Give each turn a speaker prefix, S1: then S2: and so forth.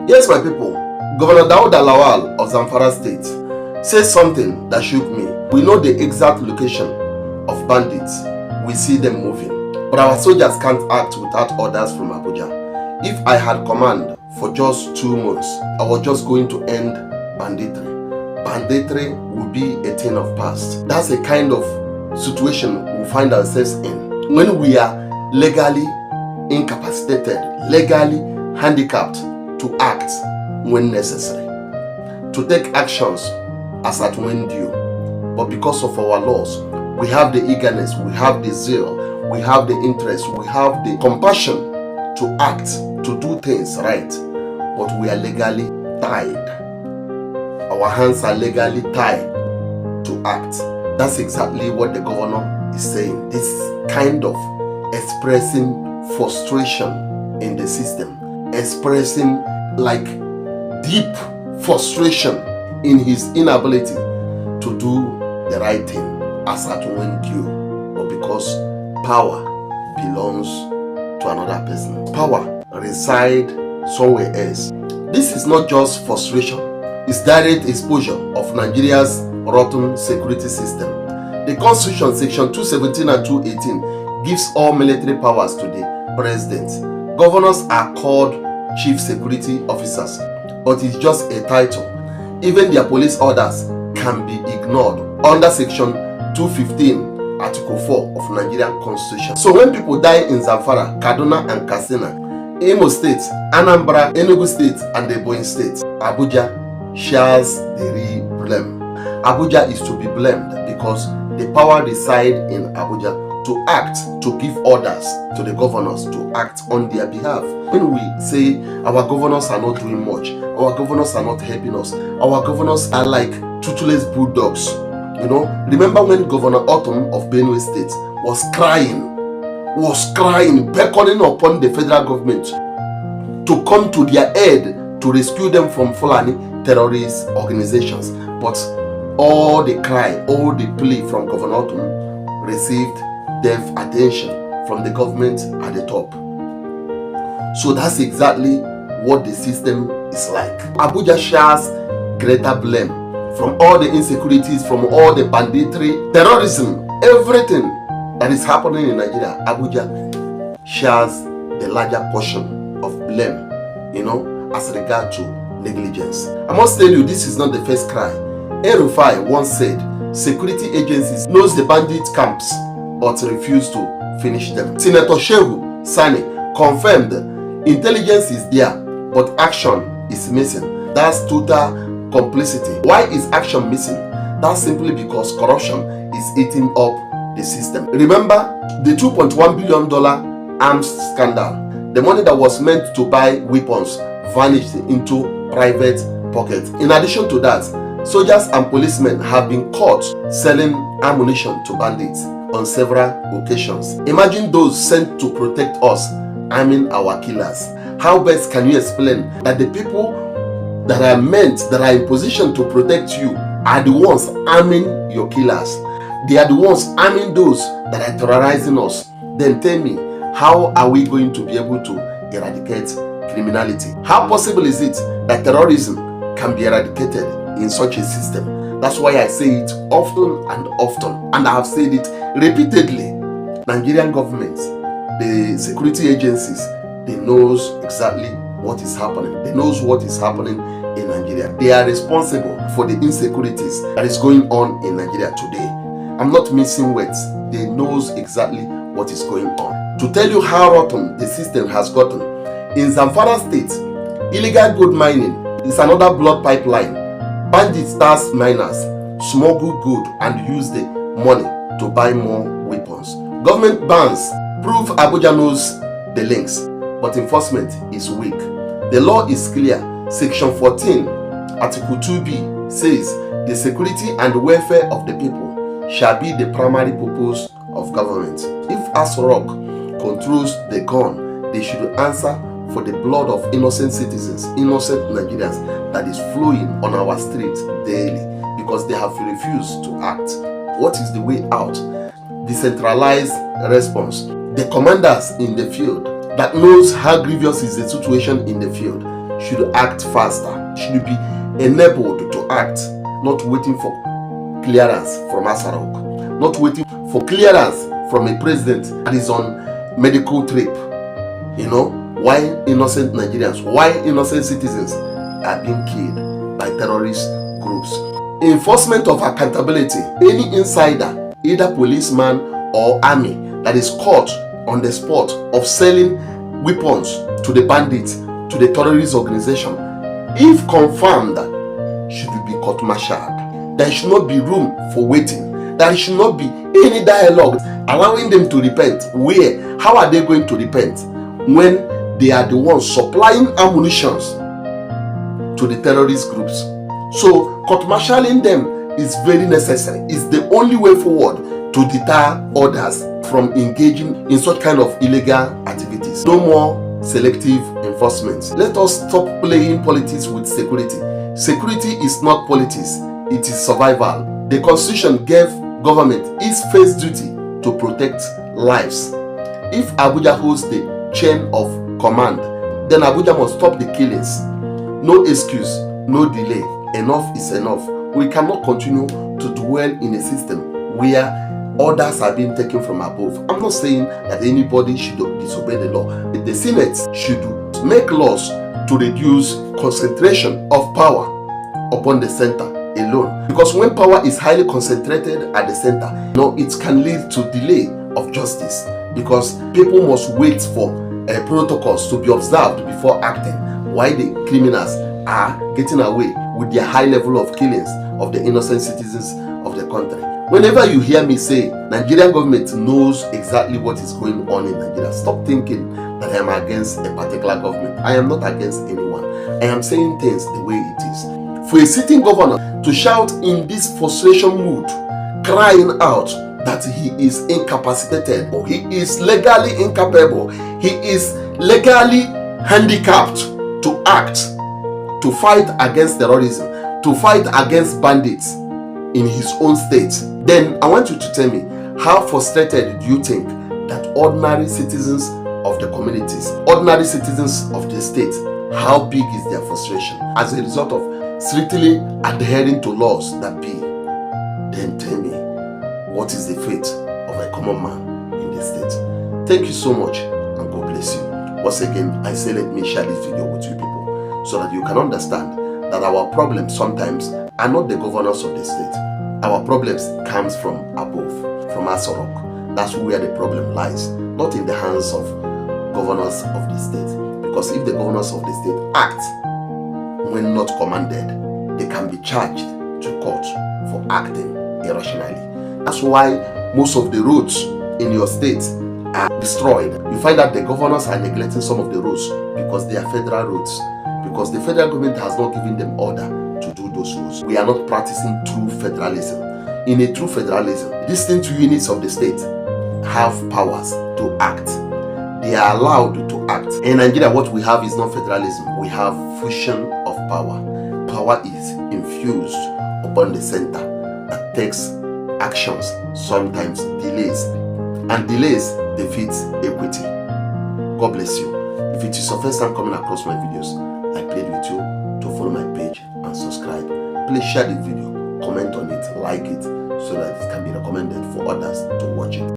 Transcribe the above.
S1: Yes, my people, Governor Dauda Lawal of Zamfara State says something that shook me. We know the exact location of bandits. We see them moving. But our soldiers can't act without orders from Abuja. If I had command for just 2 months, I was just going to end banditry. Banditry will be a thing of past. That's the kind of situation we find ourselves in when we are legally incapacitated, legally handicapped to act when necessary, to take actions as at when due. But because of our laws, we have the eagerness, we have the zeal, we have the interest, we have the compassion to act, to do things right, but we are legally tied. Our hands are legally tied to act. That's exactly what the governor is saying. This kind of expressing frustration in the system, expressing like deep frustration in his inability to do the right thing as at when due, but because power belongs to another person. Power resides somewhere else. This is not just frustration, it's direct exposure of Nigeria's rotten security system. The Constitution section 217 and 218 gives all military powers to the president. Governors are called chief security officers, but it's just a title. Even their police orders can be ignored under section 215 article 4 of Nigerian Constitution. So when people die in Zamfara, Kaduna and Katsina, Imo State, Anambra, Enugu State and Ebonyi State, Abuja shares the real blame. Abuja is to be blamed because the power resides in Abuja to act, to give orders to the governors to act on their behalf. When we say our governors are not doing much, our governors are not helping us, our governors are like toothless bulldogs. You know, remember when Governor Autumn of Benue State was crying, beckoning upon the federal government to come to their aid to rescue them from Fulani terrorist organizations. But all the cry, all the plea from Governor Autumn received deaf attention from the government at the top. So that's exactly what the system is like. Abuja shares greater blame from all the insecurities, from all the banditry, terrorism, everything that is happening in Nigeria. Abuja shares the larger portion of blame, you know, as regard to negligence. I must tell you, this is not the first cry. Erufai once said, security agencies knows the bandit camps but refuse to finish them. Senator Shehu Sani confirmed intelligence is there, but action is missing. That's total complicity. Why is action missing? That's simply because corruption is eating up the system. Remember the $2.1 billion arms scandal? The money that was meant to buy weapons vanished into private pockets. In addition to that, soldiers and policemen have been caught selling ammunition to bandits on several occasions. Imagine those sent to protect us arming our killers. How best can you explain that the people that are in position to protect you are the ones arming your killers? They are the ones arming those that are terrorizing us. Then tell me, how are we going to be able to eradicate criminality? How possible is it that terrorism can be eradicated in such a system? That's why I say it often and often, and I have said it repeatedly. Nigerian government, the security agencies, they knows exactly what is happening. They knows what is happening in Nigeria. They are responsible for the insecurities that is going on in Nigeria today. I'm not missing words. They knows exactly what is going on. To tell you how rotten the system has gotten, in Zamfara State, illegal gold mining is another blood pipeline. Bandits, stars, miners smuggle gold and use the money to buy more weapons. Government bans prove Abuja knows the links, but enforcement is weak. The law is clear. Section 14, Article 2B says the security and welfare of the people shall be the primary purpose of government. If ASROC controls the gun, they should answer for the blood of innocent citizens, innocent Nigerians that is flowing on our streets daily because they have refused to act. What is the way out? Decentralized response. The commanders in the field that knows how grievous is the situation in the field should act faster, should be enabled to act, not waiting for clearance from Asarok, not waiting for clearance from a president that is on medical trip. Why innocent Nigerians, why innocent citizens are being killed by terrorist groups. Enforcement of accountability. Any insider, either policeman or army, that is caught on the spot of selling weapons to the bandits, to the terrorist organization, if confirmed, should be court-martialed. There should not be room for waiting. There should not be any dialogue allowing them to repent. Where? How are they going to repent when they are the ones supplying ammunition to the terrorist groups? So court-martialing them is very necessary. It's the only way forward to deter others from engaging in such kind of illegal activities. No more selective enforcement. Let us stop playing politics with security. Security is not politics, it is survival. The constitution gave government its first duty to protect lives. If Abuja holds the chain of command, then Abuja must stop the killings. No excuse, no delay. Enough is enough. We cannot continue to dwell in a system where orders are being taken from above. I'm not saying that anybody should disobey the law. The Senate should make laws to reduce concentration of power upon the center alone. Because when power is highly concentrated at the center, it can lead to delay of justice. Because people must wait for protocols to be observed before acting, while the criminals are getting away with their high level of killings of the innocent citizens of the country. Whenever you hear me say Nigerian government knows exactly what is going on in Nigeria, stop thinking that I am against a particular government. I am not against anyone. I am saying things the way it is. For a sitting governor to shout in this frustration mood, crying out that he is incapacitated, or he is legally incapable, he is legally handicapped to act, to fight against terrorism, to fight against bandits in his own state, then I want you to tell me, how frustrated do you think that ordinary citizens of the communities, ordinary citizens of the state, how big is their frustration as a result of strictly adhering to laws that be? Then tell me, what is the fate of a common man in the state? Thank you so much, and God bless you. Once again, I say let me share this video with you people so that you can understand that our problems sometimes are not the governors of the state. Our problems comes from above, from Asorok. That's where the problem lies, not in the hands of governors of the state. Because if the governors of the state act when not commanded, they can be charged to court for acting irrationally. That's why most of the roads in your state are destroyed. You find that the governors are neglecting some of the roads because they are federal roads, because the federal government has not given them order to do those roads. We are not practicing true federalism. In a true federalism, distinct units of the state have powers to act. They are allowed to act. In Nigeria, what we have is not federalism. We have fusion of power. Power is infused upon the center that takes actions, sometimes delays. And delays defeats equity. God bless you. If it is your first time coming across my videos, I plead with you to follow my page and subscribe. Please share the video, comment on it, like it, so that it can be recommended for others to watch it.